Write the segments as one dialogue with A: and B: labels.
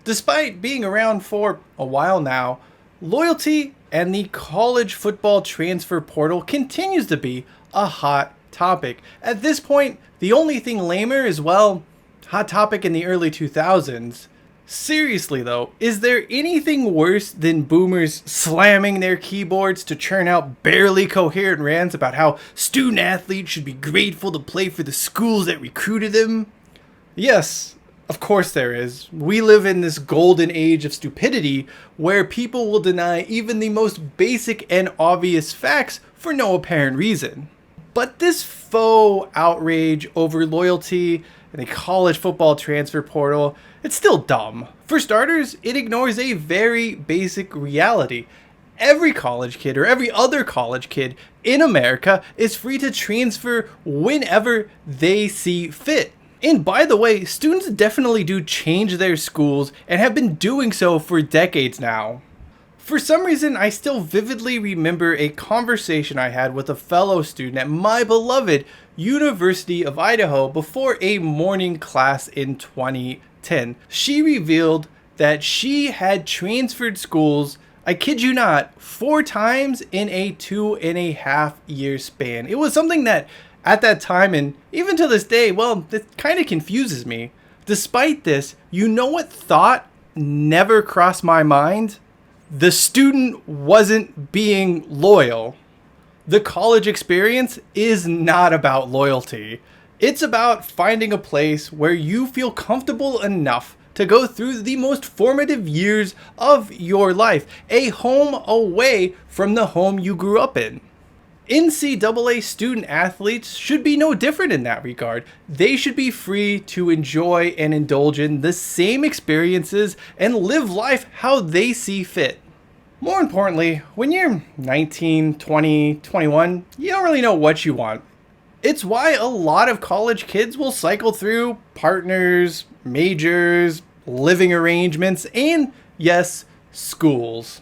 A: Despite being around for a while now, loyalty and the college football transfer portal continues to be a hot topic. At this point, the only thing lamer is, well, hot topic in the early 2000s. Seriously though, is there anything worse than boomers slamming their keyboards to churn out barely coherent rants about how student athletes should be grateful to play for the schools that recruited them? Yes, of course there is. We live in this golden age of stupidity where people will deny even the most basic and obvious facts for no apparent reason. But this faux outrage over loyalty and the college football transfer portal, it's still dumb. For starters, it ignores a very basic reality. Every college kid or every other college kid in America is free to transfer whenever they see fit. And by the way, students definitely do change their schools and have been doing so for decades now. For some reason, I still vividly remember a conversation I had with a fellow student at my beloved University of Idaho before a morning class in 2010. She revealed that she had transferred schools, I kid you not, 4 times in a 2.5 year span. It was something that at that time, and even to this day, well, it kind of confuses me. Despite this, you know what thought never crossed my mind? The student wasn't being loyal. The college experience is not about loyalty. It's about finding a place where you feel comfortable enough to go through the most formative years of your life, a home away from the home you grew up in. NCAA student athletes should be no different in that regard. They should be free to enjoy and indulge in the same experiences and live life how they see fit. More importantly, when you're 19, 20, 21, you don't really know what you want. It's why a lot of college kids will cycle through partners, majors, living arrangements, and yes, schools.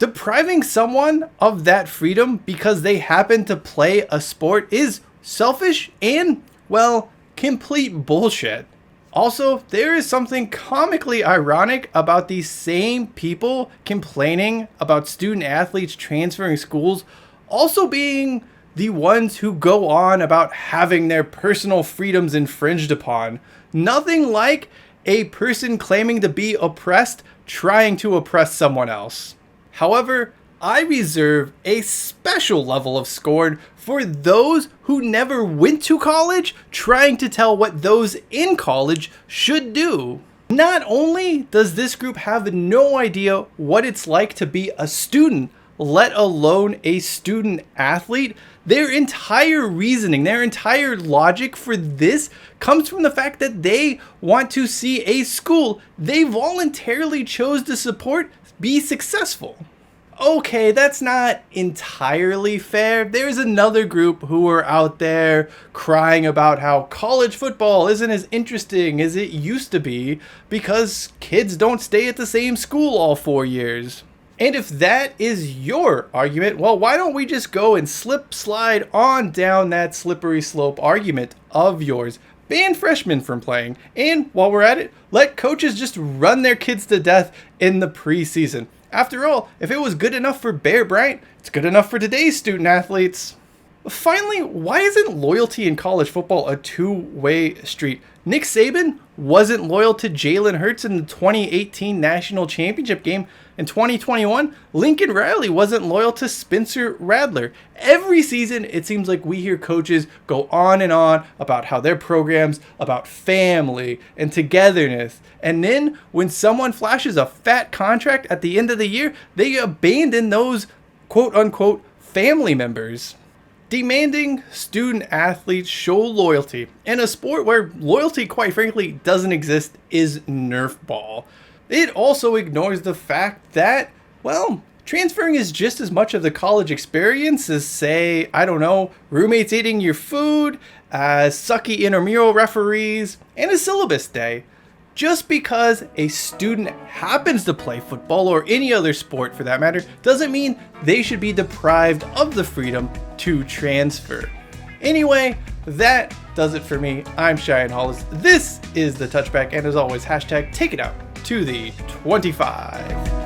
A: Depriving someone of that freedom because they happen to play a sport is selfish and, well, complete bullshit. Also, there is something comically ironic about these same people complaining about student athletes transferring schools also being the ones who go on about having their personal freedoms infringed upon. Nothing like a person claiming to be oppressed trying to oppress someone else. However, I reserve a special level of scorn for those who never went to college trying to tell what those in college should do. Not only does this group have no idea what it's like to be a student, let alone a student athlete, their entire reasoning, their entire logic for this comes from the fact that they want to see a school they voluntarily chose to support be successful. Okay, that's not entirely fair. There's another group who are out there crying about how college football isn't as interesting as it used to be because kids don't stay at the same school all 4 years. And if that is your argument, well, why don't we just go and slide on down that slippery slope argument of yours? Ban freshmen from playing, and while we're at it, let coaches just run their kids to death in the preseason. After all, if it was good enough for Bear Bryant, it's good enough for today's student athletes. Finally, why isn't loyalty in college football a two-way street? Nick Saban wasn't loyal to Jalen Hurts in the 2018 National Championship game. In 2021, Lincoln Riley wasn't loyal to Spencer Rattler. Every season, it seems like we hear coaches go on and on about how their program's about family and togetherness. And then when someone flashes a fat contract at the end of the year, they abandon those quote-unquote family members. Demanding student athletes show loyalty in a sport where loyalty, quite frankly, doesn't exist is Nerf ball. It also ignores the fact that, well, transferring is just as much of the college experience as, say, I don't know, roommates eating your food, as sucky intramural referees, and a syllabus day. Just because a student happens to play football or any other sport for that matter doesn't mean they should be deprived of the freedom to transfer. Anyway, that does it for me. I'm Cheyenne Hollis. This is the Touchback, and as always, hashtag take it out. to the 25.